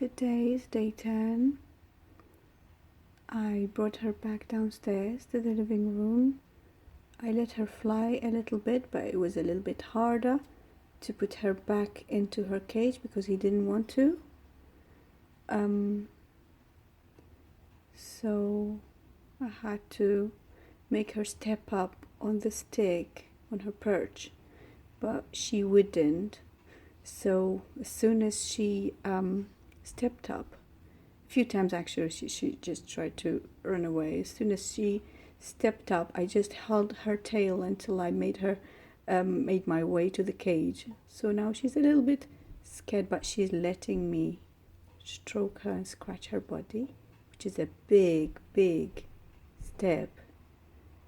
Today is day 10. I brought her back downstairs to the living room. I let her fly a little bit, but it was a little bit harder to put her back into her cage because he didn't want to. So I had to make her step up on the stick on her perch, but she wouldn't. So as soon as she stepped up, a few times actually she just tried to run away. As soon as she stepped up, I just held her tail until I made her made my way to the cage. So now she's a little bit scared, but she's letting me stroke her and scratch her body, which is a big step.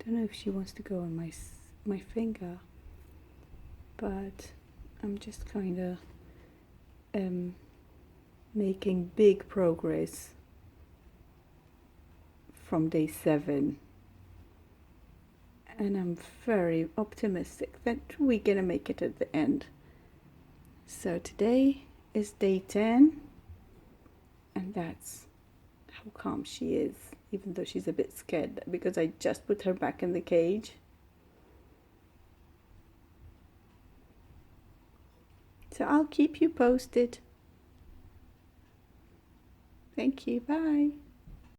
Don't know if she wants to go on my finger, but I'm just kind of making big progress from day 7, and I'm very optimistic that we're gonna make it at the end. So today is day 10, and that's how calm she is, even though she's a bit scared because I just put her back in the cage. So I'll keep you posted. Thank you. Bye.